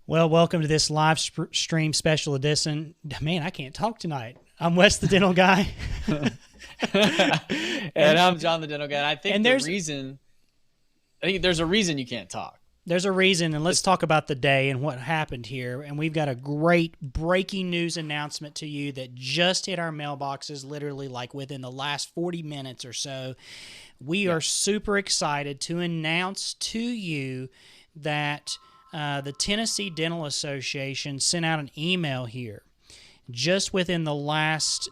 Well, welcome to this live stream special edition. Man, I can't talk tonight. I'm Wes, the dental guy. And I'm John, the dental guy. And I think there's a reason you can't talk. There's a reason, and let's talk about the day and what happened here. And we've got a great breaking news announcement to you that just hit our mailboxes literally like within the last 40 minutes or so. We are super excited to announce to you that the Tennessee Dental Association sent out an email here just within the last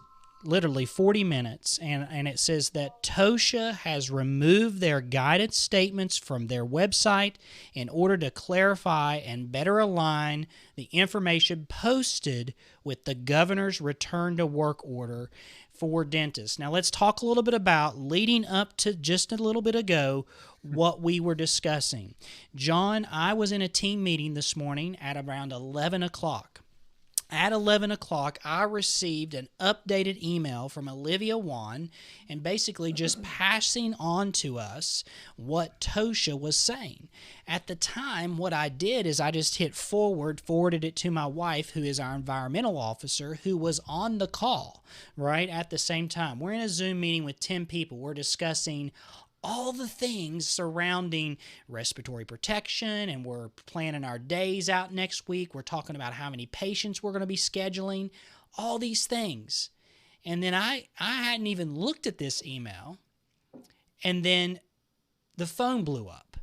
literally 40 minutes, and it says that OSHA has removed their guidance statements from their website in order to clarify and better align the information posted with the governor's return to work order for dentists. Now let's talk a little bit about, leading up to just a little bit ago, what we were discussing. John, I was in a team meeting this morning at around 11 o'clock. At 11 o'clock, I received an updated email from Olivia Wann and basically just passing on to us what OSHA was saying. At the time, what I did is I just hit forwarded it to my wife, who is our environmental officer, who was on the call right at the same time. We're in a Zoom meeting with 10 people. We're discussing all the things surrounding respiratory protection, and we're planning our days out next week. We're talking about how many patients we're going to be scheduling, all these things. And then I hadn't even looked at this email, and then the phone blew up.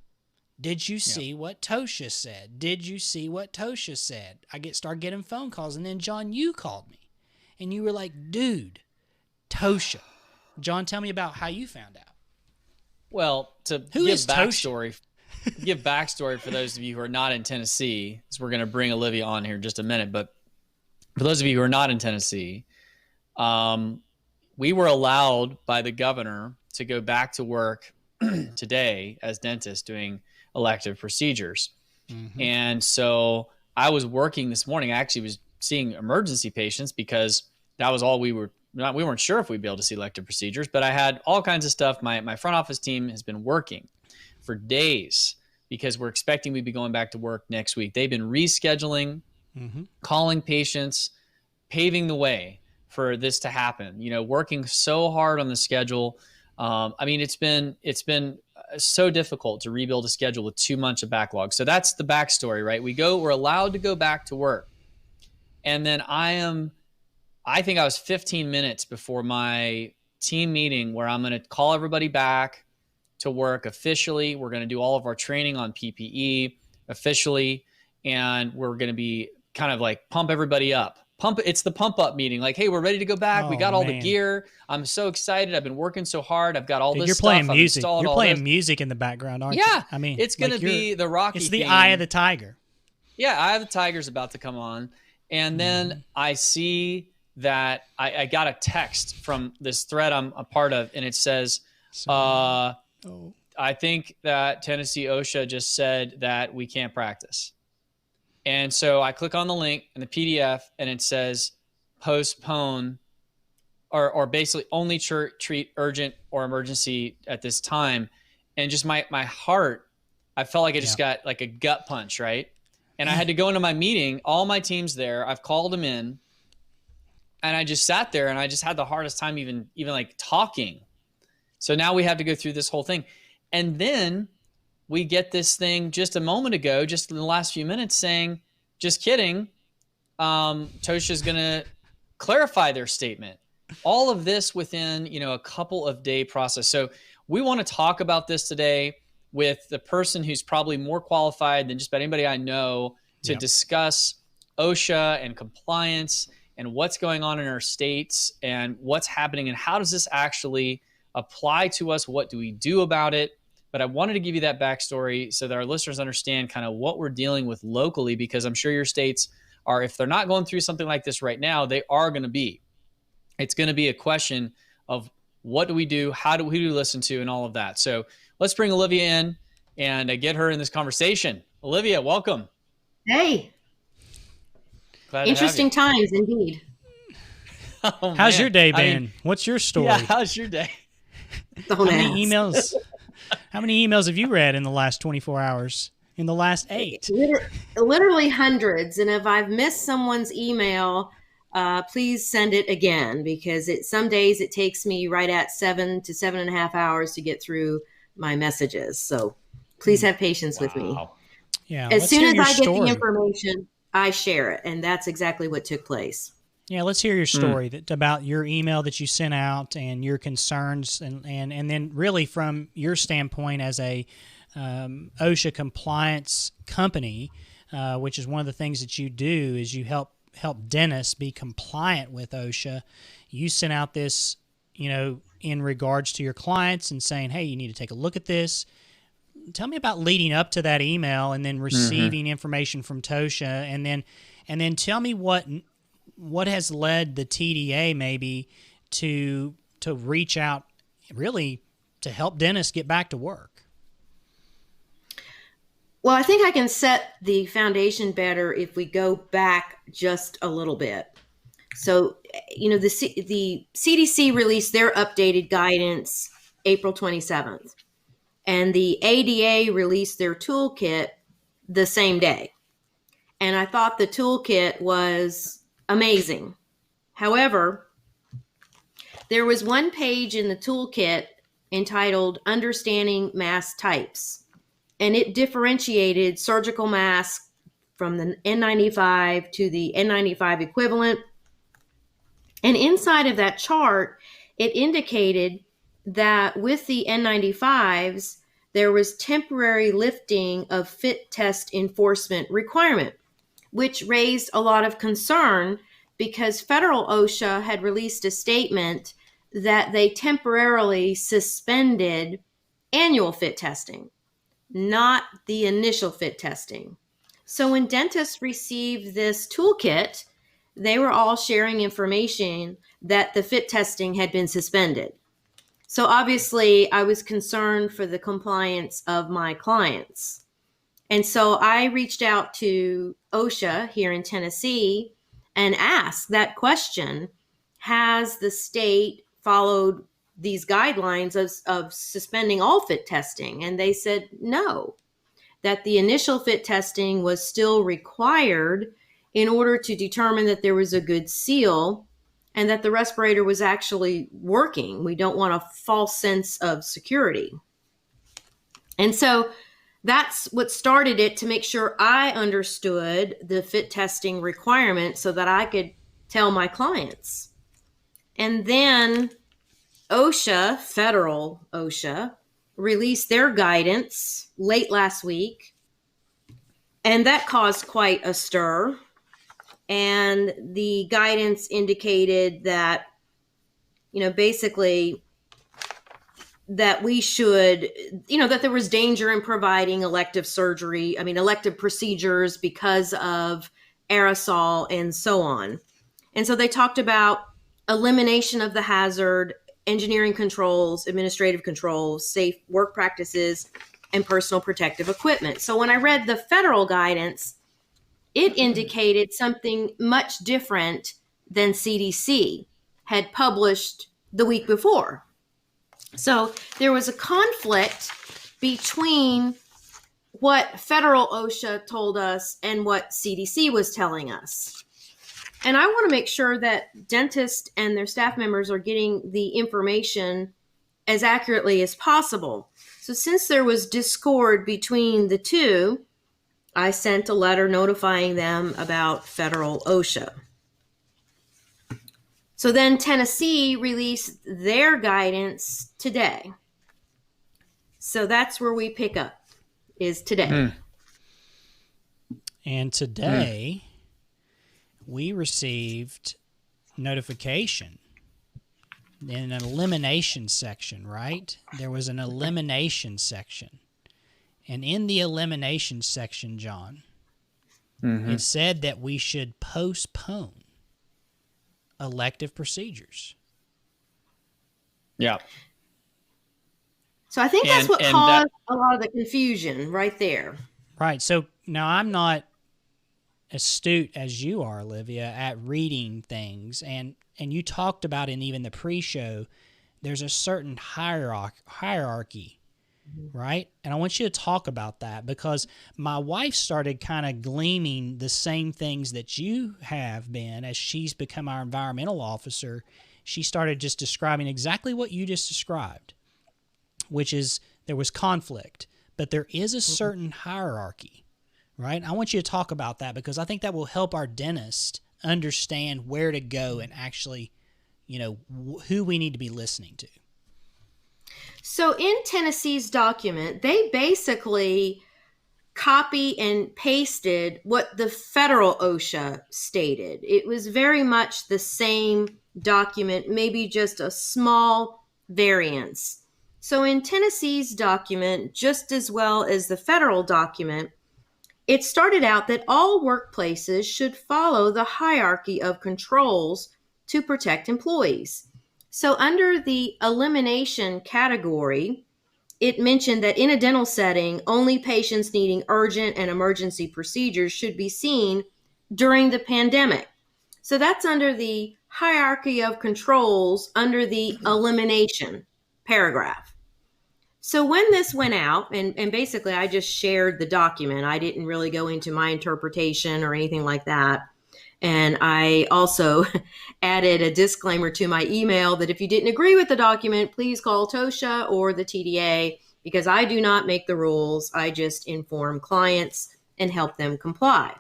Did you see what OSHA said? Did you see what OSHA said? Start getting phone calls, and then John, you called me, and you were like, dude, OSHA. John, tell me about how you found out. Well, to give backstory for those of you who are not in Tennessee, because we're going to bring Olivia on here in just a minute, but for those of you who are not in Tennessee, we were allowed by the governor to go back to work today as dentists doing elective procedures. Mm-hmm. And so I was working this morning. I actually was seeing emergency patients because that was all we weren't sure if we'd be able to see elective procedures, but I had all kinds of stuff. My front office team has been working for days because we're expecting we'd be going back to work next week. They've been rescheduling, calling patients, paving the way for this to happen, working so hard on the schedule. It's been so difficult to rebuild a schedule with 2 months of backlog. So that's the backstory, right? We're allowed to go back to work. And then I think I was 15 minutes before my team meeting where I'm going to call everybody back to work officially. We're going to do all of our training on PPE officially, and we're going to be kind of like pump everybody up. It's the pump up meeting. Like, hey, we're ready to go back. We got all the gear. I'm so excited. I've been working so hard. I've got all this stuff. You're playing music. You're playing music in the background, aren't you? Yeah. It's going to be the Rocky It's the theme. Eye of the Tiger. Yeah, Eye of the Tiger's about to come on. And then I see that I got a text from this thread I'm a part of, and it says, I think that Tennessee OSHA just said that we can't practice. And so I click on the link in the PDF, and it says postpone or basically only treat urgent or emergency at this time. And just my heart, I felt like I just got like a gut punch, right? And I had to go into my meeting, all my team's there. I've called them in. And I just sat there and I just had the hardest time even like talking. So now we have to go through this whole thing. And then we get this thing just a moment ago, just in the last few minutes saying, just kidding. OSHA is going to clarify their statement. All of this within, a couple of day process. So we want to talk about this today with the person who's probably more qualified than just about anybody I know to discuss OSHA and compliance and what's going on in our states and what's happening and how does this actually apply to us? What do we do about it? But I wanted to give you that backstory so that our listeners understand kind of what we're dealing with locally, because I'm sure your states are, if they're not going through something like this right now, they are going to be. It's going to be a question of what do we do? Who do we listen to, and all of that. So let's bring Olivia in and get her in this conversation. Olivia, welcome. Hey. Glad Interesting times indeed. Oh, how's your day been? What's your story? Yeah, how's your day? How many emails have you read in the last 24 hours? In the last 8? literally hundreds. And if I've missed someone's email, please send it again, because some days it takes me right at 7 to 7.5 hours to get through my messages. So please have patience with me. Yeah. As Let's soon hear as your I get the story. information, I share it. And that's exactly what took place. Yeah, let's hear your story about your email that you sent out and your concerns, and then really from your standpoint as a OSHA compliance company, which is one of the things that you do is you help dentists be compliant with OSHA. You sent out this, in regards to your clients and saying, hey, you need to take a look at this. Tell me about leading up to that email and then receiving information from TOSHA, and then tell me what has led the TDA maybe to reach out really to help dentists get back to work. Well, I think I can set the foundation better if we go back just a little bit. So, the CDC released their updated guidance April 27th, and the ADA released their toolkit the same day. And I thought the toolkit was amazing. However, there was one page in the toolkit entitled Understanding Mask Types, and it differentiated surgical masks from the N95 to the N95 equivalent. And inside of that chart, it indicated that with the N95s, there was temporary lifting of fit test enforcement requirement, which raised a lot of concern because federal OSHA had released a statement that they temporarily suspended annual fit testing, not the initial fit testing. So when dentists received this toolkit, they were all sharing information that the fit testing had been suspended. So obviously, I was concerned for the compliance of my clients. And so I reached out to OSHA here in Tennessee and asked that question: has the state followed these guidelines of suspending all fit testing? And they said no, that the initial fit testing was still required in order to determine that there was a good seal and that the respirator was actually working. We don't want a false sense of security. And so that's what started it, to make sure I understood the fit testing requirement so that I could tell my clients. And then OSHA, federal OSHA, released their guidance late last week, and that caused quite a stir. And the guidance indicated that, basically that we should, that there was danger in providing elective procedures because of aerosol and so on. And so they talked about elimination of the hazard, engineering controls, administrative controls, safe work practices, and personal protective equipment. So when I read the federal guidance, it indicated something much different than CDC had published the week before. So there was a conflict between what federal OSHA told us and what CDC was telling us. And I want to make sure that dentists and their staff members are getting the information as accurately as possible. So since there was discord between the two, I sent a letter notifying them about federal OSHA. So then Tennessee released their guidance today. So that's where we pick up, is today. And today we received notification in an elimination section, right? There was an elimination section. And in the elimination section, John, it said that we should postpone elective procedures. Yeah. So I think that's what caused a lot of the confusion right there. Right. So now I'm not astute as you are, Olivia, at reading things. And you talked about in even the pre-show, there's a certain hierarchy right? And I want you to talk about that, because my wife started kind of gleaming the same things that you have been as she's become our environmental officer. She started just describing exactly what you just described, which is there was conflict, but there is a certain hierarchy, right? I want you to talk about that, because I think that will help our dentist understand where to go and actually, who we need to be listening to. So in Tennessee's document, they basically copy and pasted what the federal OSHA stated. It was very much the same document, maybe just a small variance. So in Tennessee's document, just as well as the federal document, it started out that all workplaces should follow the hierarchy of controls to protect employees. So under the elimination category, it mentioned that in a dental setting, only patients needing urgent and emergency procedures should be seen during the pandemic. So that's under the hierarchy of controls under the elimination paragraph. So when this went out, and basically I just shared the document, I didn't really go into my interpretation or anything like that. And I also added a disclaimer to my email that if you didn't agree with the document, please call TOSHA or the TDA, because I do not make the rules. I just inform clients and help them comply.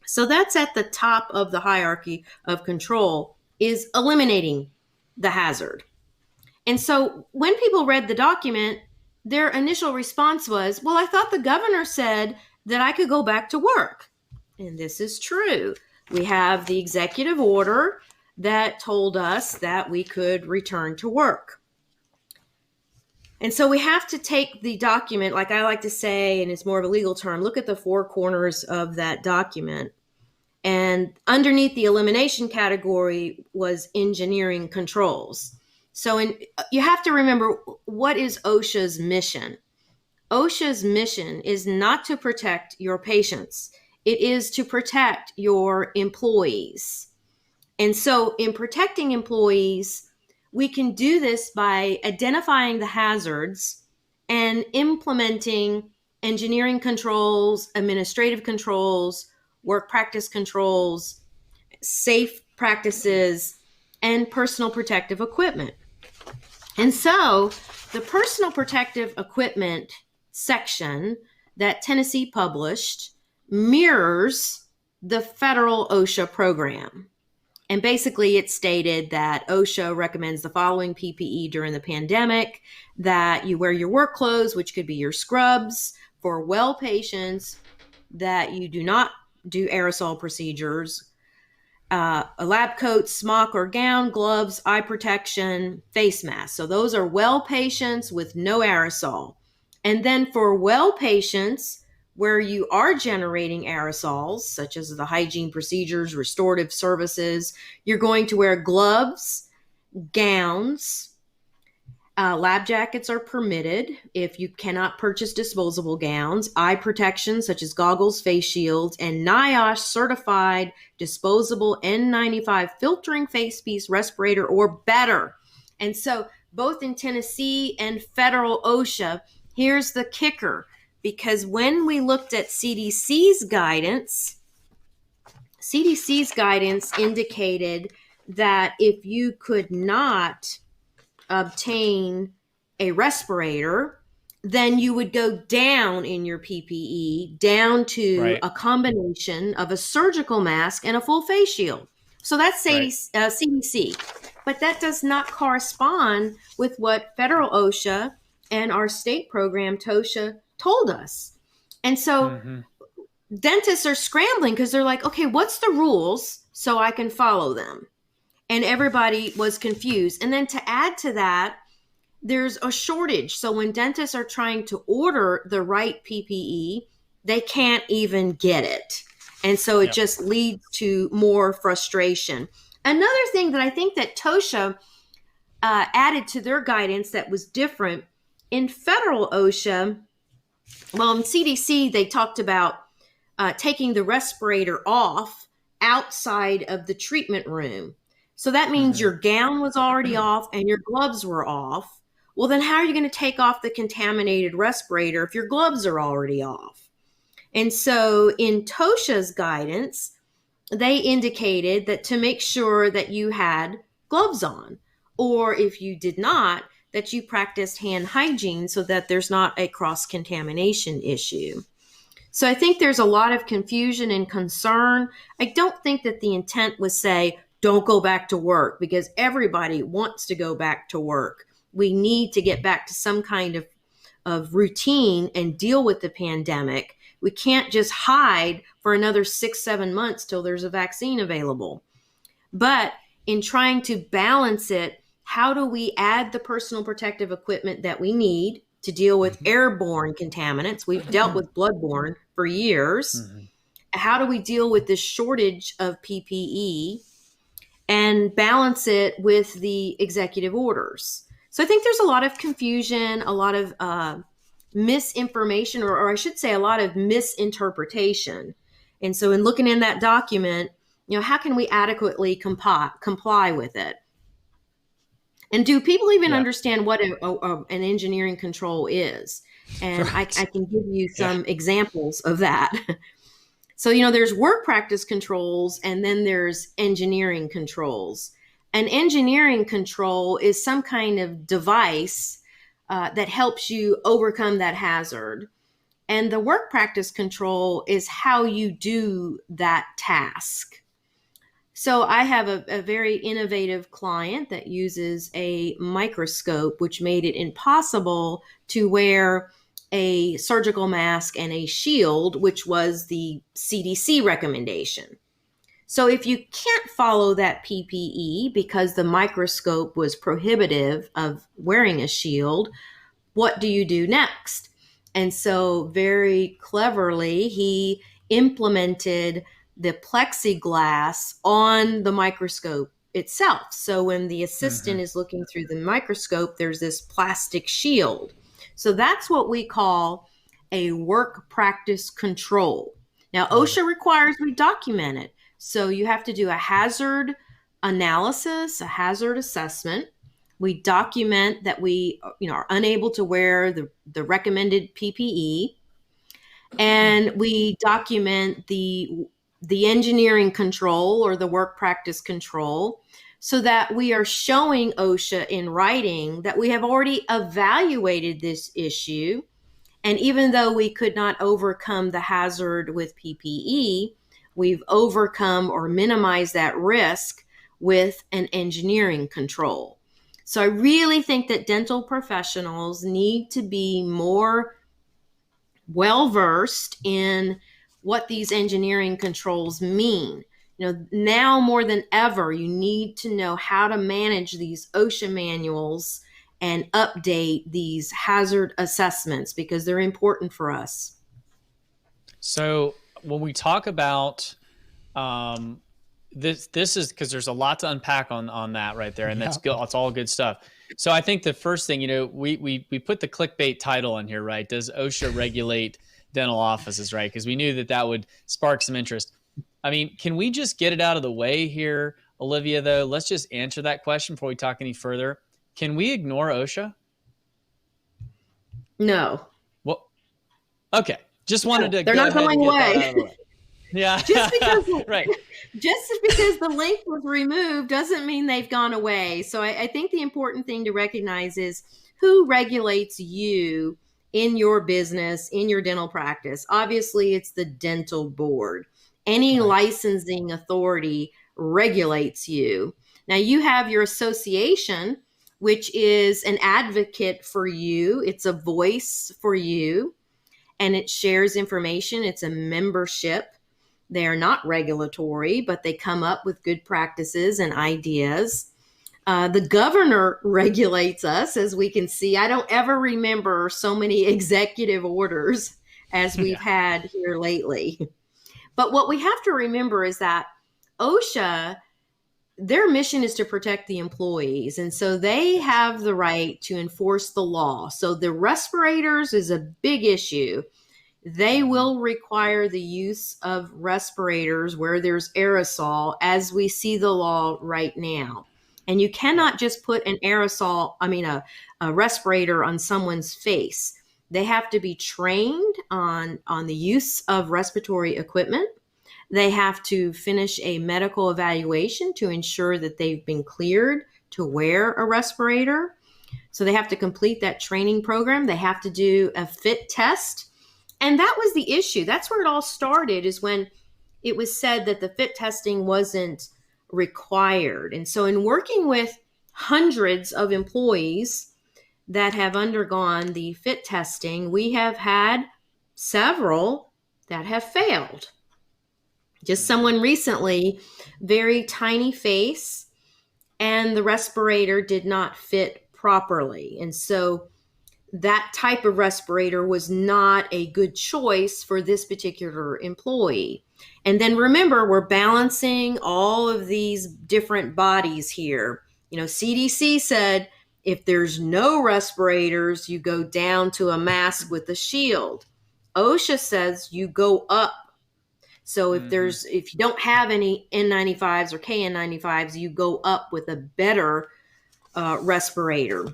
So that's at the top of the hierarchy of control, is eliminating the hazard. And so when people read the document, their initial response was, well, I thought the governor said that I could go back to work. And this is true. We have the executive order that told us that we could return to work. And so we have to take the document, like I like to say, and it's more of a legal term, look at the four corners of that document. And underneath the elimination category was engineering controls. So you have to remember, what is OSHA's mission? OSHA's mission is not to protect your patients. It is to protect your employees. And so in protecting employees, we can do this by identifying the hazards and implementing engineering controls, administrative controls, work practice controls, safe practices, and personal protective equipment. And so the personal protective equipment section that Tennessee published mirrors the federal OSHA program. And basically it stated that OSHA recommends the following PPE during the pandemic: that you wear your work clothes, which could be your scrubs for well patients, that you do not do aerosol procedures, a lab coat, smock or gown, gloves, eye protection, face mask. So those are well patients with no aerosol. And then for well patients where you are generating aerosols, such as the hygiene procedures, restorative services, you're going to wear gloves, gowns. Lab jackets are permitted if you cannot purchase disposable gowns. Eye protection, such as goggles, face shields, and NIOSH certified disposable N95 filtering face piece respirator or better. And so both in Tennessee and federal OSHA, here's the kicker. Because when we looked at CDC's guidance indicated that if you could not obtain a respirator, then you would go down in your PPE, down to a combination of a surgical mask and a full face shield. So that's CDC. But that does not correspond with what federal OSHA and our state program, TOSHA, told us. And so dentists are scrambling because they're like, okay, what's the rules so I can follow them? And everybody was confused. And then to add to that, there's a shortage. So when dentists are trying to order the right PPE, they can't even get it. And so it just leads to more frustration. Another thing that I think that TOSHA added to their guidance that was different in federal OSHA, well, in CDC, they talked about taking the respirator off outside of the treatment room. So that means your gown was already off and your gloves were off. Well, then how are you going to take off the contaminated respirator if your gloves are already off? And so in TOSHA's guidance, they indicated that to make sure that you had gloves on, or if you did not, that you practiced hand hygiene so that there's not a cross-contamination issue. So I think there's a lot of confusion and concern. I don't think that the intent was say, don't go back to work, because everybody wants to go back to work. We need to get back to some kind of routine and deal with the pandemic. We can't just hide for another 6-7 months till there's a vaccine available. But in trying to balance it, how do we add the personal protective equipment that we need to deal with airborne contaminants? We've dealt with bloodborne for years. How do we deal with this shortage of PPE and balance it with the executive orders? So I think there's a lot of confusion, a lot of misinformation, or I should say a lot of misinterpretation. And so in looking in that document, how can we adequately comply with it? And do people even understand what an engineering control is? And right. I can give you some examples of that. So, there's work practice controls, and then there's engineering controls. An engineering control is some kind of device that helps you overcome that hazard. And the work practice control is how you do that task. So I have a very innovative client that uses a microscope, which made it impossible to wear a surgical mask and a shield, which was the CDC recommendation. So if you can't follow that PPE because the microscope was prohibitive of wearing a shield, what do you do next? And so very cleverly, he implemented the plexiglass on the microscope itself. So when the assistant is looking through the microscope, there's this plastic shield. So that's what we call a work practice control. Now, OSHA requires we document it. So you have to do a hazard analysis, a hazard assessment. We document that we are unable to wear the recommended PPE. And we document the engineering control or the work practice control so that we are showing OSHA in writing that we have already evaluated this issue. And even though we could not overcome the hazard with PPE, we've overcome or minimized that risk with an engineering control. So I really think that dental professionals need to be more well-versed in what these engineering controls mean. Now more than ever, you need to know how to manage these OSHA manuals and update these hazard assessments because they're important for us. So when we talk about this is because there's a lot to unpack on that right there, and that's good. It's all good stuff. So I think the first thing, we put the clickbait title in here, right? Does OSHA regulate dental offices, right? Because we knew that would spark some interest. I mean, can we just get it out of the way here, Olivia, though? Let's just answer that question before we talk any further. Can we ignore OSHA? No. Well, okay. Just wanted to they're not going away. Yeah. Just because right. Just because the link was removed doesn't mean they've gone away. So I think the important thing to recognize is who regulates you in your business, in your dental practice. Obviously, it's the dental board. Any licensing authority regulates you. Now, you have your association, which is an advocate for you. It's a voice for you, and it shares information. It's a membership. They are not regulatory, but they come up with good practices and ideas. The governor regulates us, as we can see. I don't ever remember so many executive orders as we've had here lately. But what we have to remember is that OSHA, their mission is to protect the employees. And so they have the right to enforce the law. So the respirators is a big issue. They will require the use of respirators where there's aerosol, as we see the law right now. And you cannot just put an a respirator on someone's face. They have to be trained on the use of respiratory equipment. They have to finish a medical evaluation to ensure that they've been cleared to wear a respirator. So they have to complete that training program. They have to do a fit test. And that was the issue. That's where it all started, is when it was said that the fit testing wasn't required. And so in working with hundreds of employees that have undergone the fit testing, we have had several that have failed. Just someone recently, very tiny face, and the respirator did not fit properly. And so that type of respirator was not a good choice for this particular employee. And then remember, we're balancing all of these different bodies here. CDC said if there's no respirators, you go down to a mask with a shield. OSHA says you go up. So if you don't have any N95s or KN95s, you go up with a better respirator.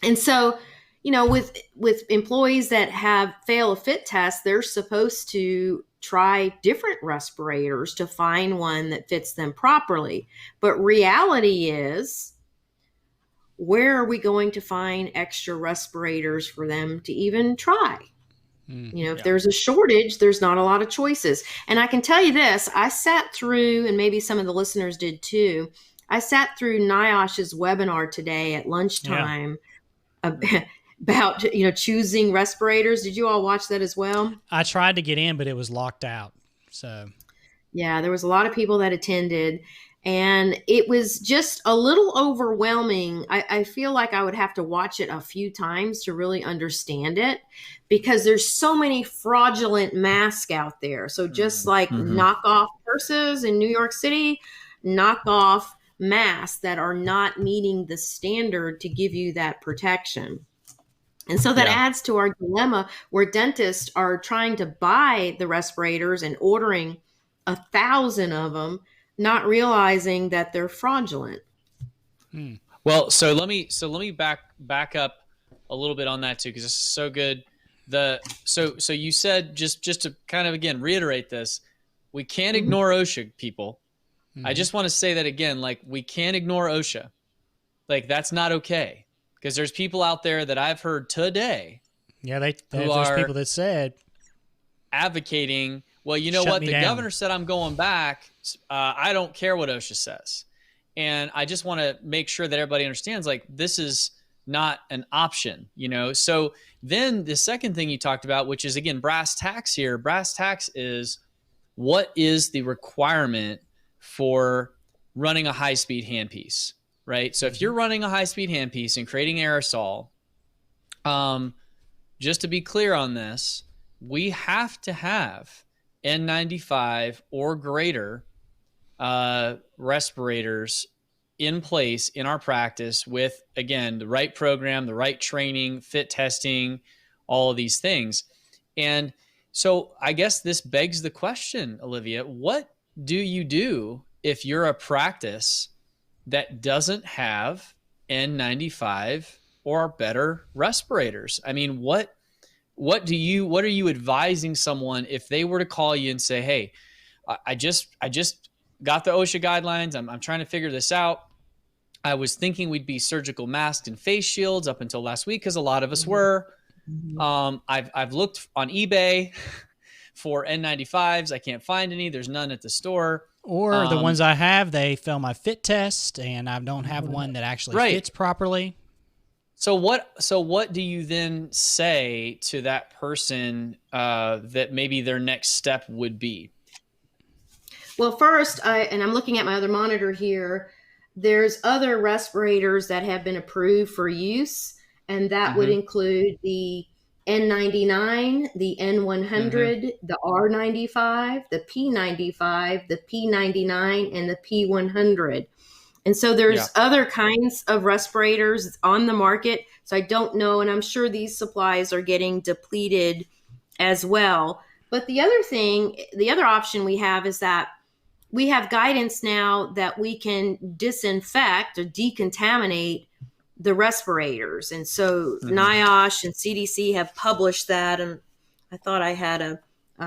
And so, with employees that have failed a fit test, they're supposed to try different respirators to find one that fits them properly. But reality is, where are we going to find extra respirators for them to even try? If there's a shortage, there's not a lot of choices. And I can tell you this, I sat through, and maybe some of the listeners did too, I sat through NIOSH's webinar today at lunchtime about choosing respirators. Did you all watch that as well? I tried to get in, but it was locked out. So yeah, there was a lot of people that attended, and it was just a little overwhelming. I feel like I would have to watch it a few times to really understand it, because there's so many fraudulent masks out there. So just like knockoff purses in New York City, knockoff masks that are not meeting the standard to give you that protection. And so that adds to our dilemma, where dentists are trying to buy the respirators and ordering 1,000 of them, not realizing that they're fraudulent. Well, so let me back up a little bit on that too, because this is so good. So you said, just to kind of again reiterate this, we can't ignore OSHA, people. I just want to say that again, like, we can't ignore OSHA. Like, that's not okay. Because there's people out there that I've heard today. Yeah, there's people that said advocating, well, you know what? The governor said I'm going back. I don't care what OSHA says. And I just want to make sure that everybody understands, like, this is not an option, So then the second thing you talked about, which is, again, brass tacks here. Brass tacks is, what is the requirement for running a high-speed handpiece, right? So if you're running a high-speed handpiece and creating aerosol, just to be clear on this, we have to have N95 or greater respirators in place in our practice with, again, the right program, the right training, fit testing, all of these things. And so I guess this begs the question, Olivia, what do you do if you're a practice that doesn't have N95 or better respirators? I mean, what are you advising someone if they were to call you and say, hey, I just got the OSHA guidelines. I'm trying to figure this out. I was thinking we'd be surgical masks and face shields up until last week, because a lot of us were. I've looked on eBay for N95s. I can't find any. There's none at the store. Or the ones I have, they fail my fit test, and I don't have one that actually fits properly. So what do you then say to that person that maybe their next step would be? Well, first, I'm looking at my other monitor here, there's other respirators that have been approved for use, and that would include the N99, the N100, the R95, the P95, the P99, and the P100. And so there's other kinds of respirators on the market. So I don't know, and I'm sure these supplies are getting depleted as well. But the other option we have is that we have guidance now that we can disinfect or decontaminate the respirators. And so NIOSH and CDC have published that. And I thought I had a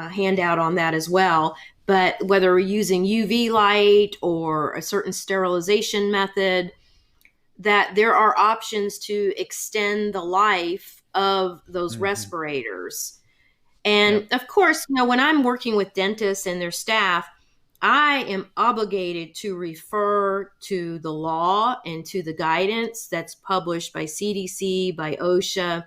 handout on that as well. But whether we're using UV light or a certain sterilization method, that there are options to extend the life of those respirators. And of course, when I'm working with dentists and their staff, I am obligated to refer to the law and to the guidance that's published by CDC, by OSHA,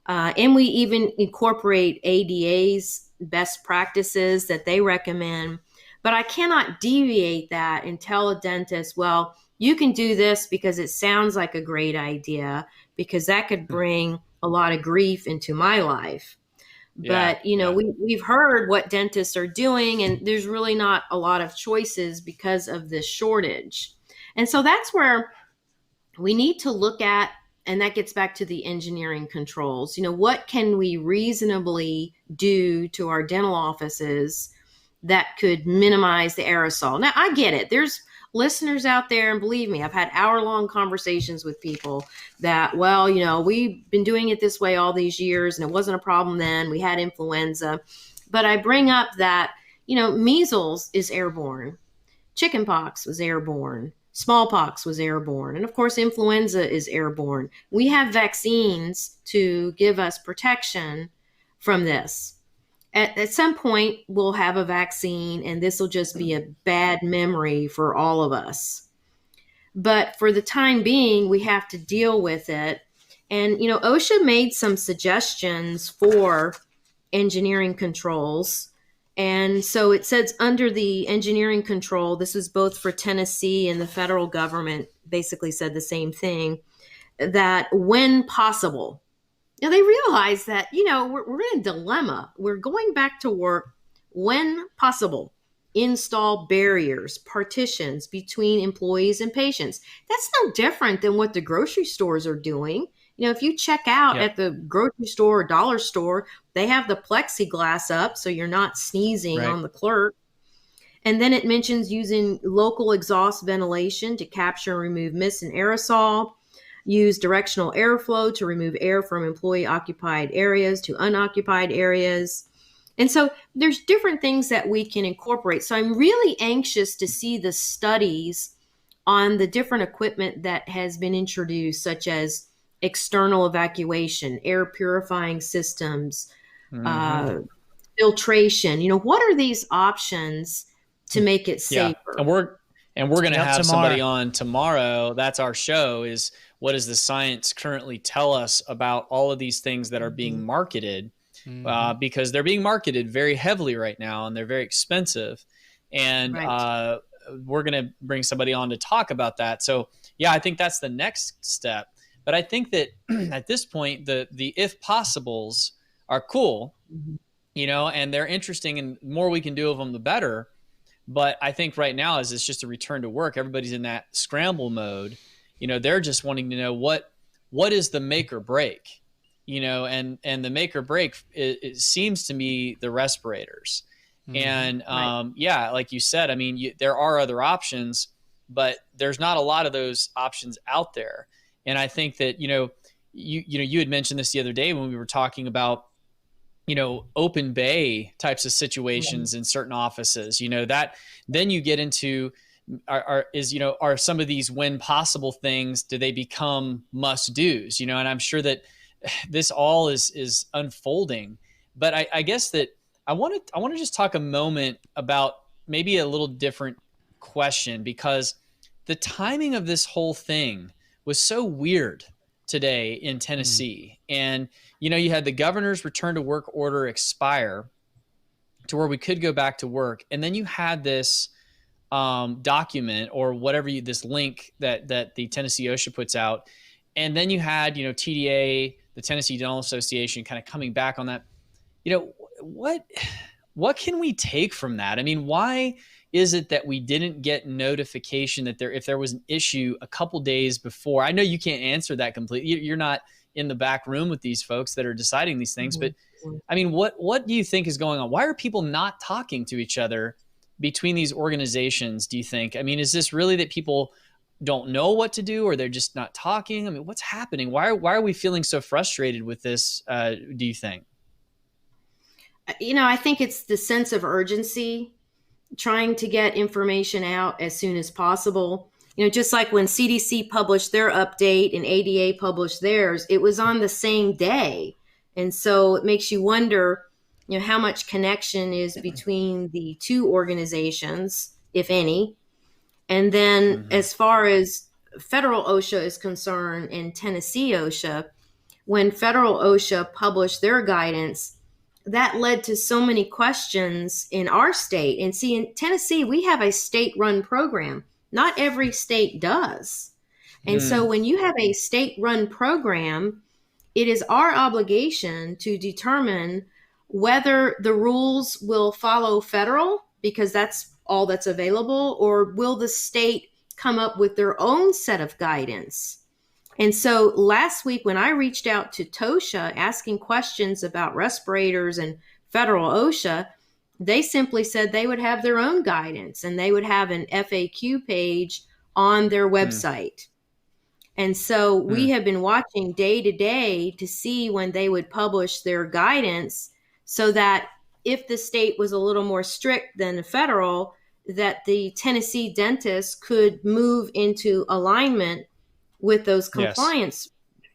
and we even incorporate ADA's best practices that they recommend. But I cannot deviate that and tell a dentist, well, you can do this because it sounds like a great idea, because that could bring a lot of grief into my life. But, we've heard what dentists are doing, and there's really not a lot of choices because of this shortage. And so that's where we need to look at, and that gets back to the engineering controls. What can we reasonably do to our dental offices that could minimize the aerosol? Now, I get it. There's listeners out there, and believe me, I've had hour-long conversations with people that, well, we've been doing it this way all these years, and it wasn't a problem then. We had influenza. But I bring up that, measles is airborne. Chickenpox was airborne. Smallpox was airborne. And of course, influenza is airborne. We have vaccines to give us protection from this. At some point, we'll have a vaccine, and this will just be a bad memory for all of us. But for the time being, we have to deal with it. And, OSHA made some suggestions for engineering controls. And so it says under the engineering control, this is both for Tennessee and the federal government, basically said the same thing, that when possible, now they realize that, we're in a dilemma. We're going back to work when possible. Install barriers, partitions between employees and patients. That's no different than what the grocery stores are doing. If you check out at the grocery store or dollar store, they have the plexiglass up so you're not sneezing on the clerk. And then it mentions using local exhaust ventilation to capture and remove mist and aerosol. Use directional airflow to remove air from employee-occupied areas to unoccupied areas. And so there's different things that we can incorporate. So I'm really anxious to see the studies on the different equipment that has been introduced, such as external evacuation, air purifying systems, filtration. What are these options to make it safer? And we're going to have somebody on tomorrow. That's our show, is what does the science currently tell us about all of these things that are being marketed? Because they're being marketed very heavily right now, and they're very expensive. And we're going to bring somebody on to talk about that. So, I think that's the next step. But I think that at this point, the if possibles are cool, and they're interesting, and the more we can do of them, the better. But I think right now, as it's just a return to work, everybody's in that scramble mode. They're just wanting to know what is the make or break, and the make or break, it seems to me, the respirators. And like you said, I mean, there are other options, but there's not a lot of those options out there. And I think that, you had mentioned this the other day when we were talking about, open bay types of situations in certain offices, that then you get into are some of these when possible things, do they become must do's, and I'm sure that this all is unfolding. But I guess that I want to just talk a moment about maybe a little different question, because the timing of this whole thing was so weird today in Tennessee. And, you had the governor's return to work order expire to where we could go back to work. And then you had this document or whatever, this link that the Tennessee OSHA puts out. And then you had, TDA, the Tennessee Dental Association, kind of coming back on that. What can we take from that? I mean, why is it that we didn't get notification that if there was an issue a couple days before? I know you can't answer that completely. You're not in the back room with these folks that are deciding these things, but I mean, what do you think is going on? Why are people not talking to each other between these organizations, do you think? I mean, is this really that people don't know what to do, or they're just not talking? I mean, what's happening? Why are we feeling so frustrated with this, do you think? I think it's the sense of urgency, trying to get information out as soon as possible. Just like when CDC published their update and ADA published theirs, it was on the same day. And so it makes you wonder, how much connection is between the two organizations, if any. And then as far as federal OSHA is concerned and Tennessee OSHA, when federal OSHA published their guidance, that led to so many questions in our state. And see, in Tennessee, we have a state-run program. Not every state does. And so when you have a state-run program, it is our obligation to determine whether the rules will follow federal, because that's all that's available, or will the state come up with their own set of guidance. And so last week when I reached out to TOSHA asking questions about respirators and federal OSHA, they simply said they would have their own guidance and they would have an FAQ page on their website. And so we have been watching day to day to see when they would publish their guidance, so that if the state was a little more strict than the federal, that the Tennessee dentists could move into alignment with those compliance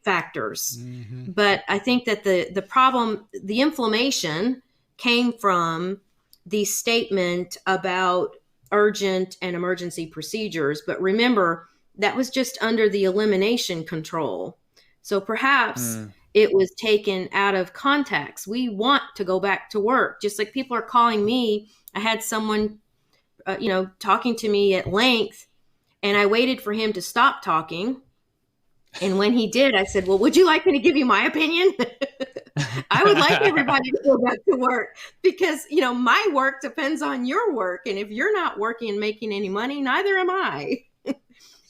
factors. But I think that the problem, the inflammation came from the statement about urgent and emergency procedures. But remember, that was just under the elimination control. So perhaps it was taken out of context. We want to go back to work. Just like people are calling me. I had someone, talking to me at length, and I waited for him to stop talking. And when he did, I said, well, would you like me to give you my opinion? I would like everybody to go back to work because, my work depends on your work. And if you're not working and making any money, neither am I.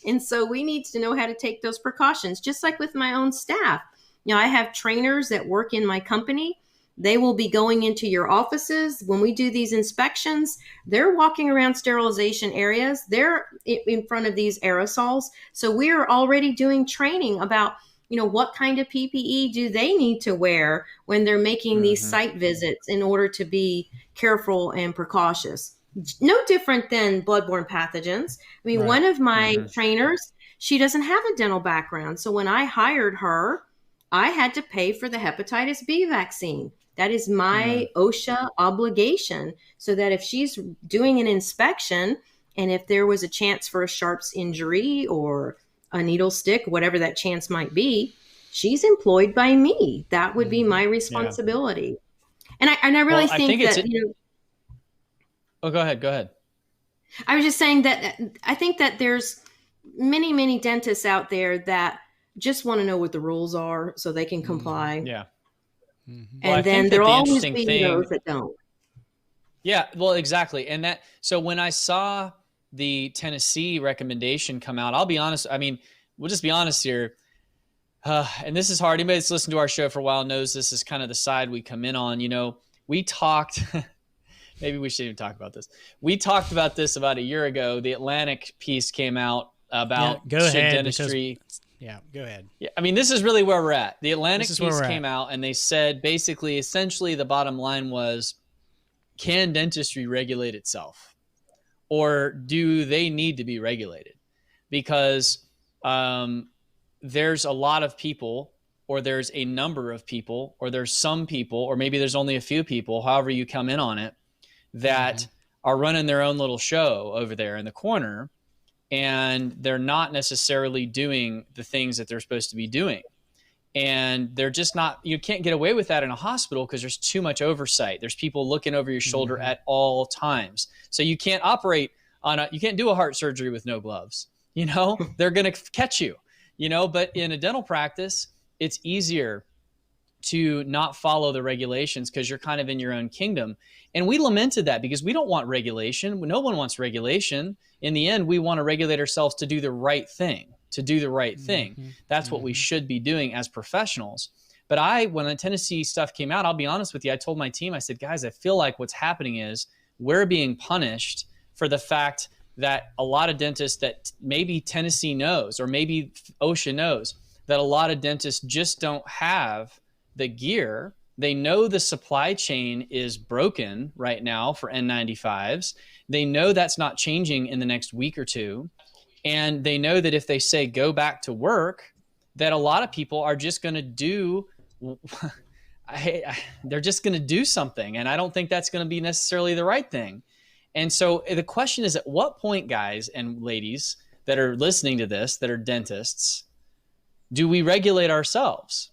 And so we need to know how to take those precautions, just like with my own staff. I have trainers that work in my company. They will be going into your offices. When we do these inspections, they're walking around sterilization areas. They're in front of these aerosols. So we're already doing training about, what kind of PPE do they need to wear when they're making these site visits in order to be careful and precautious. No different than bloodborne pathogens. I mean, one of my trainers, she doesn't have a dental background. So when I hired her, I had to pay for the hepatitis B vaccine. That is my OSHA obligation, so that if she's doing an inspection and if there was a chance for a Sharps injury or a needle stick, whatever that chance might be, she's employed by me. That would be my responsibility. And I really think that, Oh, go ahead. I was just saying that I think that there's many, many dentists out there that just want to know what the rules are so they can comply. Yeah. And then there'll always be those that don't. Yeah, well, exactly. And so when I saw the Tennessee recommendation come out, I'll be honest. I mean, we'll just be honest here. And this is hard. Anybody that's listened to our show for a while knows this is kind of the side we come in on. We talked, maybe we shouldn't even talk about this. We talked about this about a year ago. The Atlantic piece came out about dentistry. Go ahead. Yeah, I mean, this is really where we're at. The Atlantic piece came out and they said essentially the bottom line was, can dentistry regulate itself? Or do they need to be regulated? Because there's a lot of people, or there's a number of people, or there's some people, or maybe there's only a few people, however you come in on it, that are running their own little show over there in the corner. And they're not necessarily doing the things that they're supposed to be doing. And they're just not, you can't get away with that in a hospital because there's too much oversight. There's people looking over your shoulder at all times. So you can't operate you can't do a heart surgery with no gloves. They're going to catch you, but in a dental practice, it's easier to not follow the regulations because you're kind of in your own kingdom. And we lamented that because we don't want regulation. No one wants regulation. In the end, we want to regulate ourselves to do the right thing, That's what we should be doing as professionals. But when the Tennessee stuff came out, I'll be honest with you, I told my team, I said, guys, I feel like what's happening is we're being punished for the fact that a lot of dentists that maybe Tennessee knows, or maybe OSHA knows, that a lot of dentists just don't have the gear. They know the supply chain is broken right now for N95s. They know that's not changing in the next week or two. And they know that if they say go back to work, that a lot of people are just going to do, they're just going to do something. And I don't think that's going to be necessarily the right thing. And so the question is, at what point, guys and ladies that are listening to this, that are dentists, do we regulate ourselves?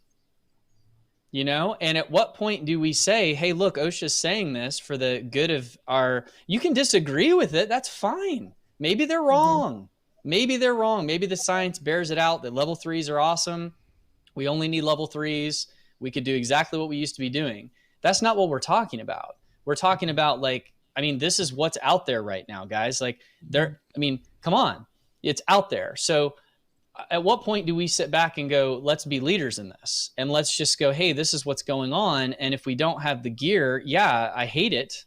You know, and at what point do we say, hey, look, OSHA's saying this for the good of our, you can disagree with it. That's fine. Maybe they're wrong. Maybe they're wrong. Maybe the science bears it out that level 3s are awesome. We only need level 3s. We could do exactly what we used to be doing. That's not what we're talking about. We're talking about, like, I mean, this is what's out there right now, guys. Like, come on, it's out there. So at what point do we sit back and go, let's be leaders in this, and let's just go, hey, this is what's going on. And if we don't have the gear, yeah, I hate it,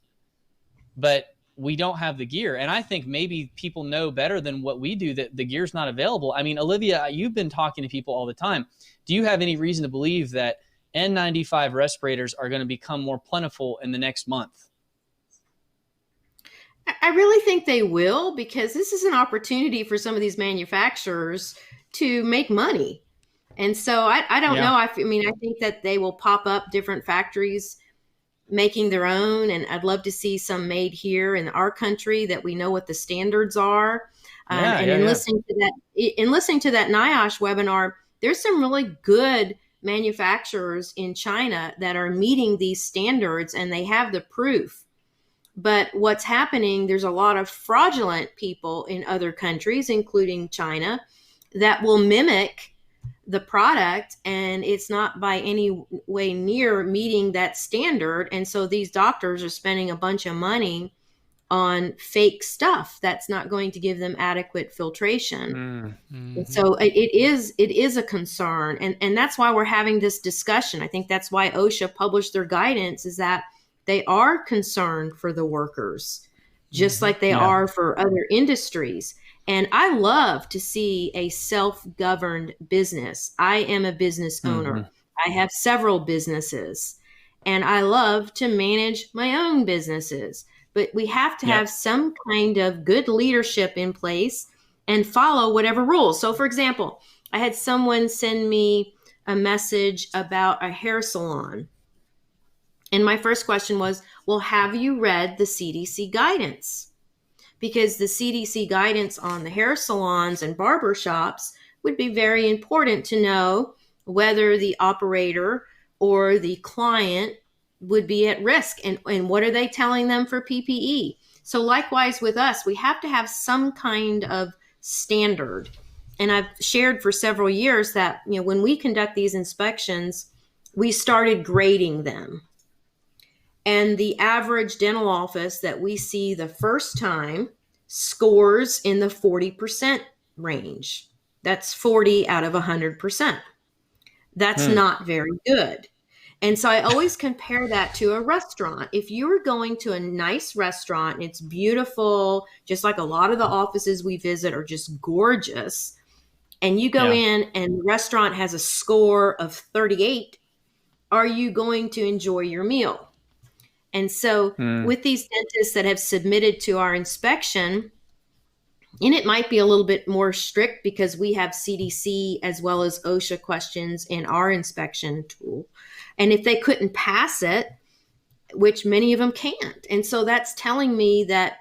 but we don't have the gear. And I think maybe people know better than what we do that the gear's not available. I mean, Olivia, you've been talking to people all the time. Do you have any reason to believe that N95 respirators are going to become more plentiful in the next month? I really think they will, because this is an opportunity for some of these manufacturers to make money. And so I don't know. I think that they will pop up different factories making their own. And I'd love to see some made here in our country that we know what the standards are. Listening to that NIOSH webinar, there's some really good manufacturers in China that are meeting these standards, and they have the proof. But what's happening, there's a lot of fraudulent people in other countries, including China, that will mimic the product, and it's not by any way near meeting that standard. And so these doctors are spending a bunch of money on fake stuff that's not going to give them adequate filtration. Mm-hmm. So it is a concern. And that's why we're having this discussion. I think that's why OSHA published their guidance, is that they are concerned for the workers, just like they are for other industries. And I love to see a self-governed business. I am a business owner. I have several businesses, and I love to manage my own businesses. But we have to have some kind of good leadership in place and follow whatever rules. So, for example, I had someone send me a message about a hair salon. And my first question was, well, have you read the CDC guidance? Because the CDC guidance on the hair salons and barber shops would be very important to know whether the operator or the client would be at risk, and what are they telling them for PPE. So likewise with us, we have to have some kind of standard. And I've shared for several years that, when we conduct these inspections, we started grading them. And the average dental office that we see the first time scores in the 40% range. That's 40 out of 100%. That's not very good. And so I always compare that to a restaurant. If you were going to a nice restaurant and it's beautiful, just like a lot of the offices we visit are just gorgeous, and you go in and the restaurant has a score of 38, are you going to enjoy your meal? And so with these dentists that have submitted to our inspection, and it might be a little bit more strict because we have CDC as well as OSHA questions in our inspection tool. And if they couldn't pass it, which many of them can't. And so that's telling me that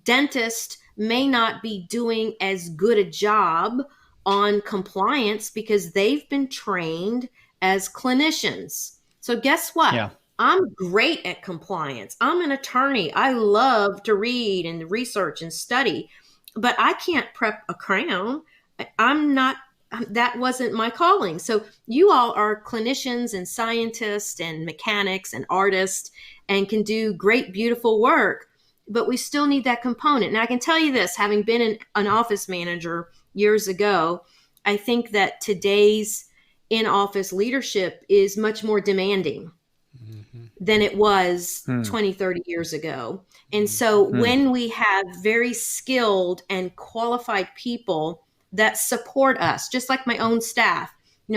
dentists may not be doing as good a job on compliance because they've been trained as clinicians. So guess what? Yeah. I'm great at compliance. I'm an attorney. I love to read and research and study, but I can't prep a crown. That wasn't my calling. So you all are clinicians and scientists and mechanics and artists and can do great, beautiful work, but we still need that component. And I can tell you this, having been an office manager years ago, I think that today's in-office leadership is much more demanding than it was 20, 30 years ago. And so Hmm. when we have very skilled and qualified people that support us, just like my own staff,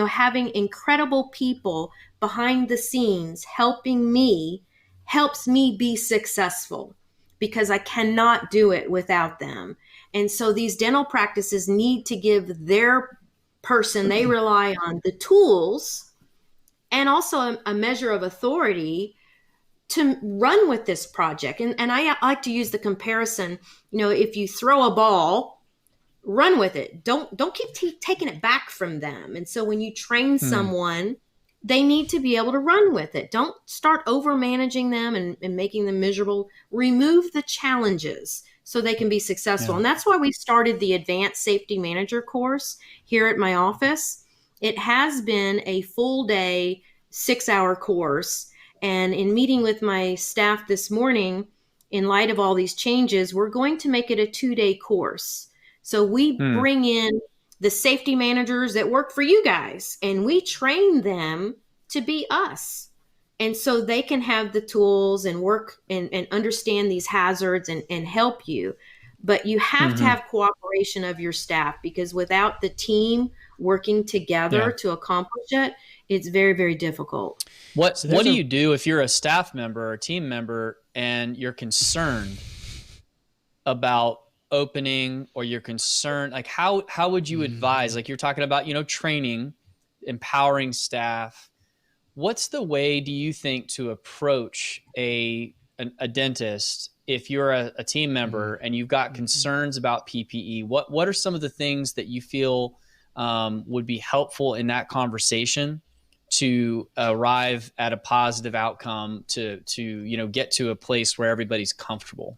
having incredible people behind the scenes helping me helps me be successful because I cannot do it without them. And so these dental practices need to give their person they rely on the tools and also a measure of authority to run with this project. And I like to use the comparison, if you throw a ball, run with it. Don't keep taking it back from them. And so when you train someone, they need to be able to run with it. Don't start over managing them and making them miserable. Remove the challenges so they can be successful. Yeah. And that's why we started the Advanced Safety Manager course here at my office. It has been a full day, 6-hour course. And in meeting with my staff this morning, in light of all these changes, we're going to make it a 2-day course. So we bring in the safety managers that work for you guys and we train them to be us. And so they can have the tools and work and understand these hazards and help you. But you have to have cooperation of your staff, because without the team working together to accomplish it, it's very, very difficult. What do you do if you're a staff member or a team member and you're concerned about opening, or you're concerned, like how would you advise, like you're talking about, training, empowering staff? What's the way, do you think, to approach a dentist if you're a team member and you've got concerns about PPE? What are some of the things that you feel would be helpful in that conversation to arrive at a positive outcome, to get to a place where everybody's comfortable?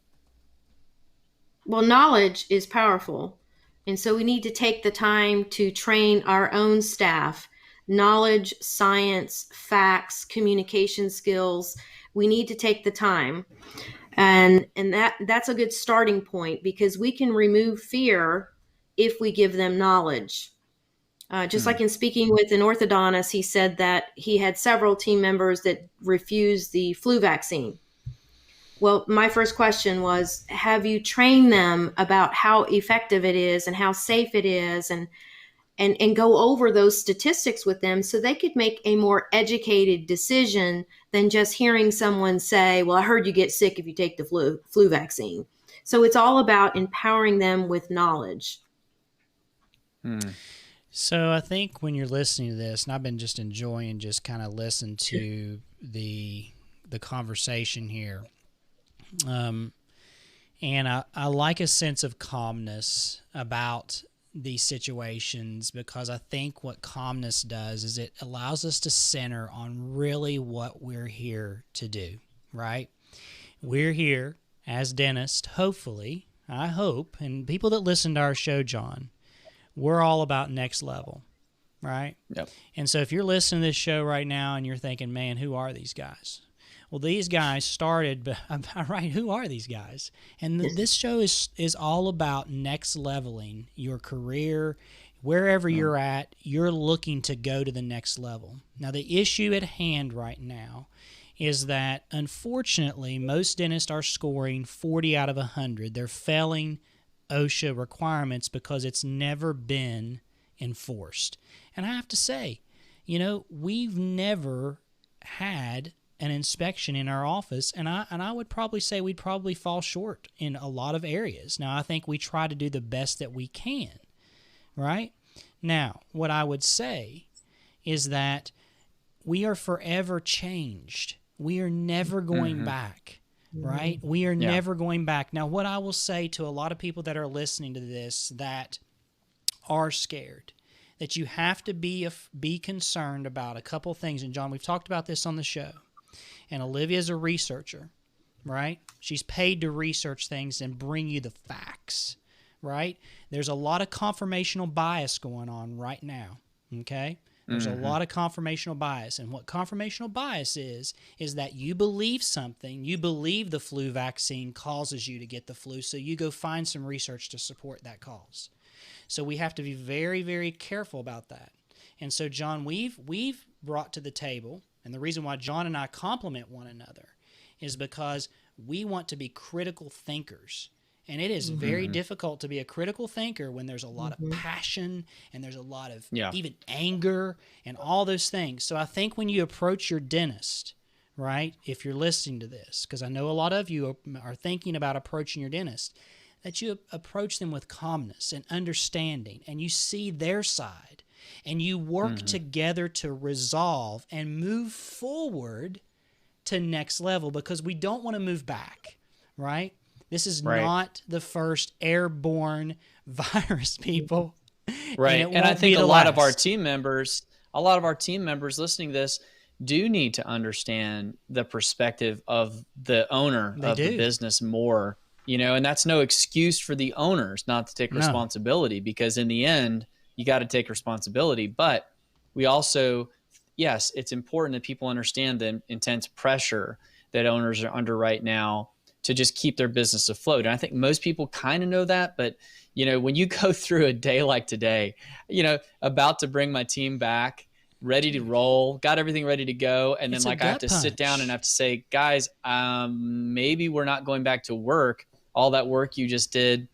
Well, knowledge is powerful. And so we need to take the time to train our own staff. Knowledge, science, facts, communication skills. We need to take the time. And that's a good starting point, because we can remove fear if we give them knowledge. Just like in speaking with an orthodontist, he said that he had several team members that refused the flu vaccine. Well, my first question was, have you trained them about how effective it is and how safe it is, and go over those statistics with them so they could make a more educated decision than just hearing someone say, well, I heard you get sick if you take the flu vaccine. So it's all about empowering them with knowledge. So I think when you're listening to this, and I've been just enjoying just kind of listen to the conversation here, and I like a sense of calmness about these situations, because I think what calmness does is it allows us to center on really what we're here to do, right? We're here as dentists, hopefully, I hope, and people that listen to our show, John, we're all about next level, right? Yep. And so if you're listening to this show right now and you're thinking, man, who are these guys? Well, these guys started, right, who are these guys? And this show is all about next leveling your career. Wherever you're at, you're looking to go to the next level. Now, the issue at hand right now is that, unfortunately, most dentists are scoring 40 out of 100. They're failing OSHA requirements because it's never been enforced. And I have to say, we've never had an inspection in our office, and I would probably say we'd probably fall short in a lot of areas. Now, I think we try to do the best that we can, right? Now, what I would say is that we are forever changed. We are never going back, right? We are never going back. Now, what I will say to a lot of people that are listening to this that are scared, that you have to be concerned about a couple things. And John, we've talked about this on the show. And Olivia's a researcher, right? She's paid to research things and bring you the facts, right? There's a lot of confirmational bias going on right now, okay? There's a lot of confirmational bias. And what confirmational bias is that you believe something, you believe the flu vaccine causes you to get the flu, so you go find some research to support that cause. So we have to be very, very careful about that. And so, John, we've brought to the table, and the reason why John and I complement one another is because we want to be critical thinkers. And it is very difficult to be a critical thinker when there's a lot of passion and there's a lot of even anger and all those things. So I think when you approach your dentist, right, if you're listening to this, because I know a lot of you are thinking about approaching your dentist, that you approach them with calmness and understanding, and you see their side, and you work together to resolve and move forward to next level, because we don't want to move back, right? This is not the first airborne virus, people. Right. And I think a lot of our team members listening to this do need to understand the perspective of the owner of the business more, and that's no excuse for the owners not to take responsibility, because in the end, you got to take responsibility. But we also, yes, it's important that people understand the intense pressure that owners are under right now to just keep their business afloat. And I think most people kind of know that, but when you go through a day like today, about to bring my team back, ready to roll, got everything ready to go. And then I have to sit down and have to say, guys, maybe we're not going back to work, all that work you just did.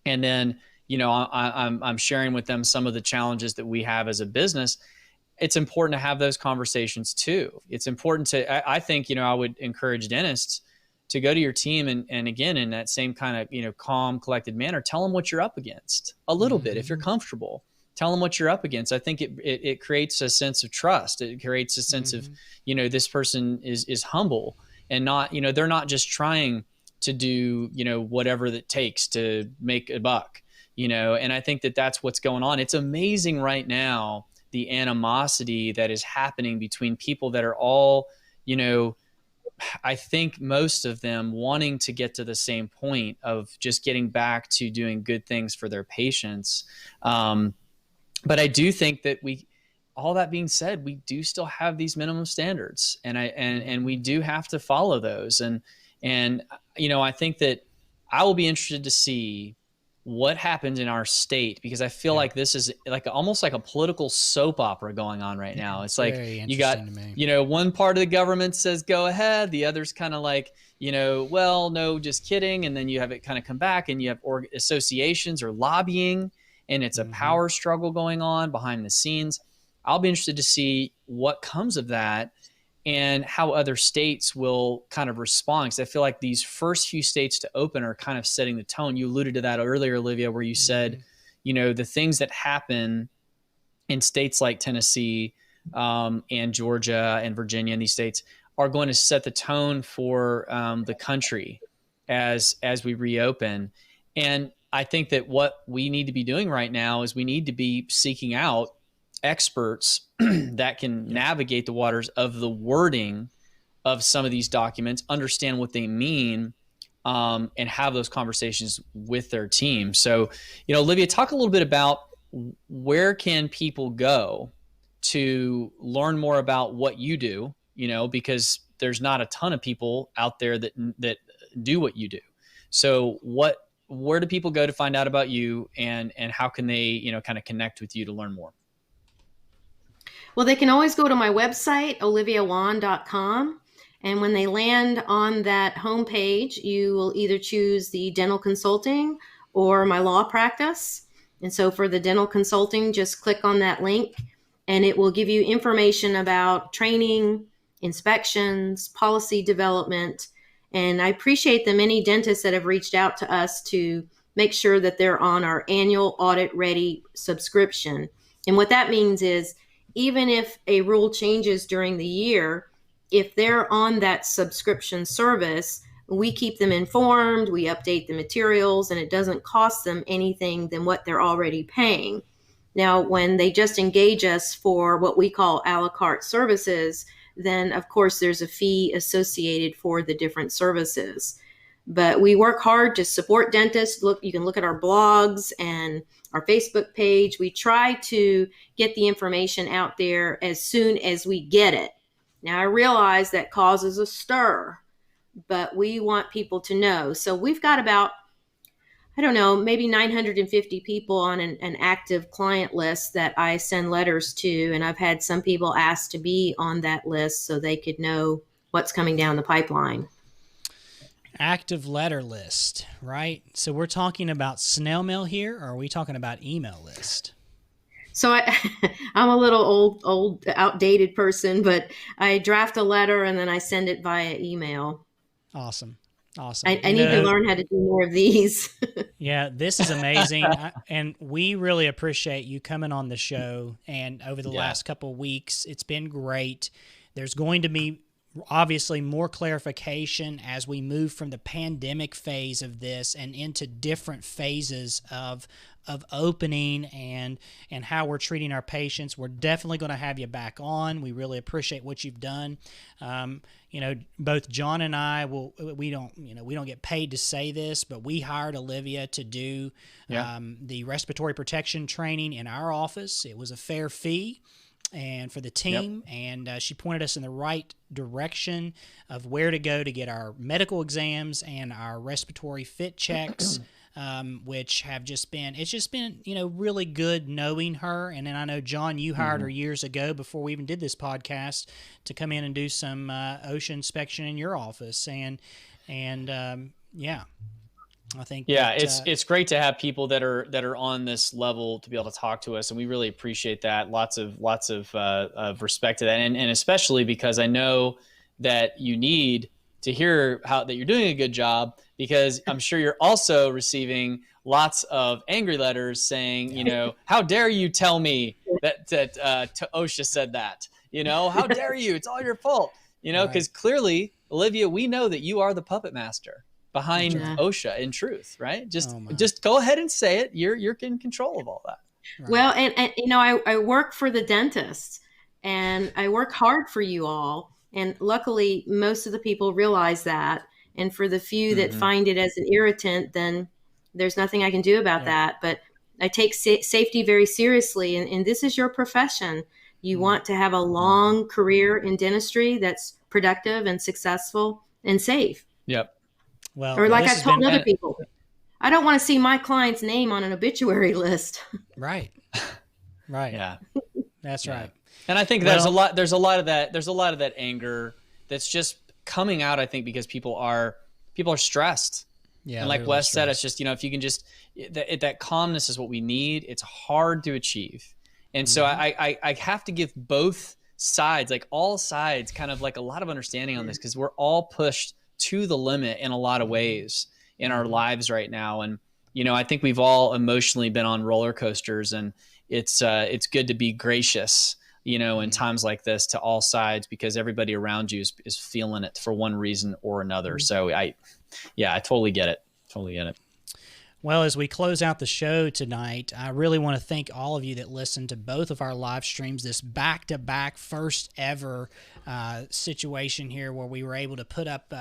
And then, I'm sharing with them some of the challenges that we have as a business. It's important to have those conversations too. It's important I think, I would encourage dentists to go to your team and again, in that same kind of, calm, collected manner, tell them what you're up against a little bit. If you're comfortable, tell them what you're up against. I think it creates a sense of trust. It creates a sense of, this person is humble and not, they're not just trying to do, whatever it takes to make a buck, and I think that that's what's going on. It's amazing right now, the animosity that is happening between people that are all, I think most of them wanting to get to the same point of just getting back to doing good things for their patients. But I do think that all that being said, we do still have these minimum standards, and we do have to follow those. And I think that I will be interested to see what happens in our state, because I feel like this is almost like a political soap opera going on right now. It's like you got, one part of the government says, go ahead. The other's kind of like, well, no, just kidding. And then you have it kind of come back, and you have associations or lobbying, and it's a power struggle going on behind the scenes. I'll be interested to see what comes of that and how other states will kind of respond. Because I feel like these first few states to open are kind of setting the tone. You alluded to that earlier, Olivia, where you said, the things that happen in states like Tennessee and Georgia and Virginia and these states are going to set the tone for the country as we reopen. And I think that what we need to be doing right now is we need to be seeking out experts that can navigate the waters of the wording of some of these documents, understand what they mean, and have those conversations with their team. So, Olivia, talk a little bit about where can people go to learn more about what you do, because there's not a ton of people out there that do what you do. So where do people go to find out about you, and how can they, kind of connect with you to learn more? Well, they can always go to my website, oliviawann.com. And when they land on that homepage, you will either choose the dental consulting or my law practice. And so for the dental consulting, just click on that link, and it will give you information about training, inspections, policy development. And I appreciate the many dentists that have reached out to us to make sure that they're on our annual audit ready subscription. And what that means is, even if a rule changes during the year, if they're on that subscription service, we keep them informed, we update the materials, and it doesn't cost them anything than what they're already paying. Now, when they just engage us for what we call a la carte services, then of course there's a fee associated for the different services. But we work hard to support dentists. You can look at our blogs and our Facebook page. We try to get the information out there as soon as we get it. Now, I realize that causes a stir, but we want people to know. So we've got about, maybe 950 people on an active client list that I send letters to. And I've had some people ask to be on that list so they could know what's coming down the pipeline. active letter list, right? So we're talking about snail mail here, or are we talking about email list? So I'm a little old, outdated person, but I draft a letter and then I send it via email. Awesome. I need to learn how to do more of these. Yeah, this is amazing. And we really appreciate you coming on the show. And over the last couple of weeks, it's been great. There's going to be obviously more clarification as we move from the pandemic phase of this and into different phases of opening and how we're treating our patients. We're definitely going to have you back on. We really appreciate what you've done. Both John and I we don't get paid to say this, but we hired Olivia to do the respiratory protection training in our office. It was a fair fee and for the team, and she pointed us in the right direction of where to go to get our medical exams and our respiratory fit checks. Which have just been, really good knowing her. And then I know, John, you hired her years ago before we even did this podcast to come in and do some OSHA inspection in your office. And I think it's great to have people that are on this level to be able to talk to us, and we really appreciate that. Lots of respect to that, and especially because I know that you need to hear that you're doing a good job, because I'm sure you're also receiving lots of angry letters saying, how dare you tell me that OSHA said that, how dare you? It's all your fault, because clearly, Olivia, we know that you are the puppet master behind OSHA in truth, right? Just go ahead and say it. You're in control of all that. Right. Well, and I work for the dentists, and I work hard for you all. And luckily, most of the people realize that. And for the few that find it as an irritant, then there's nothing I can do about that. But I take safety very seriously. And this is your profession. You want to have a long career in dentistry that's productive and successful and safe. Yep. Well, or like I've told other people, I don't want to see my client's name on an obituary list. Right. Yeah. That's right. And I think there's a lot of that anger that's just coming out, I think, because people are stressed. Yeah. And like Wes said, it's just, if you can just, that calmness is what we need. It's hard to achieve. And so I have to give both sides, like all sides, kind of like a lot of understanding on this, because we're all pushed to the limit in a lot of ways in our lives right now. And, I think we've all emotionally been on roller coasters, and it's good to be gracious, in times like this to all sides, because everybody around you is feeling it for one reason or another. So I totally get it. Well, as we close out the show tonight, I really want to thank all of you that listened to both of our live streams, this back-to-back first ever situation here where we were able to put up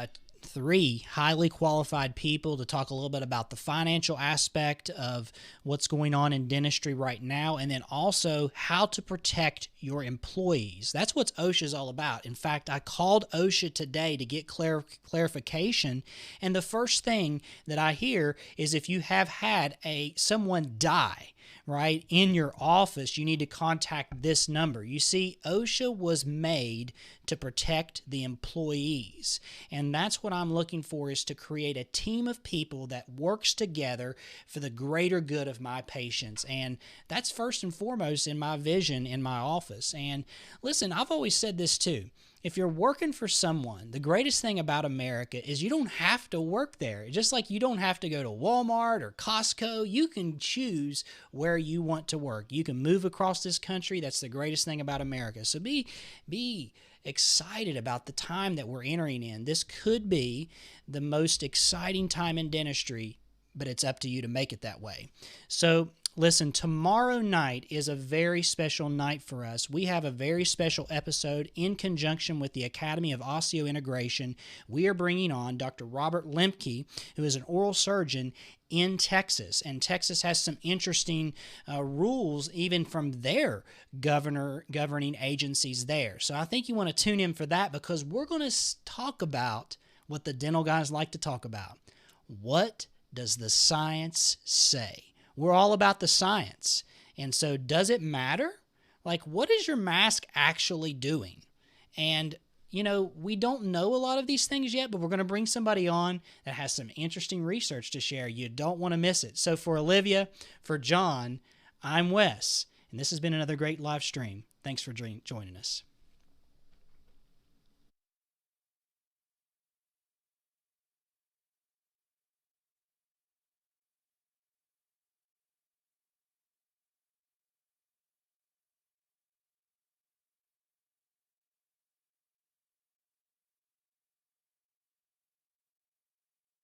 3 highly qualified people to talk a little bit about the financial aspect of what's going on in dentistry right now, and then also how to protect your employees. That's what OSHA is all about. In fact, I called OSHA today to get clarification, and the first thing that I hear is if you have had someone die, right, in your office, you need to contact this number. You see, OSHA was made to protect the employees. And that's what I'm looking for, is to create a team of people that works together for the greater good of my patients. And that's first and foremost in my vision in my office. And listen, I've always said this too. If you're working for someone, the greatest thing about America is you don't have to work there. Just like you don't have to go to Walmart or Costco, you can choose where you want to work. You can move across this country. That's the greatest thing about America. So be excited about the time that we're entering in. This could be the most exciting time in dentistry, but it's up to you to make it that way. So listen, tomorrow night is a very special night for us. We have a very special episode in conjunction with the Academy of Osseointegration. We are bringing on Dr. Robert Lemke, who is an oral surgeon in Texas. And Texas has some interesting rules even from their governing agencies there. So I think you want to tune in for that, because we're going to talk about what the dental guys like to talk about. What does the science say? We're all about the science. And so does it matter? Like, what is your mask actually doing? And we don't know a lot of these things yet, but we're going to bring somebody on that has some interesting research to share. You don't want to miss it. So for Olivia, for John, I'm Wes, and this has been another great live stream. Thanks for joining us.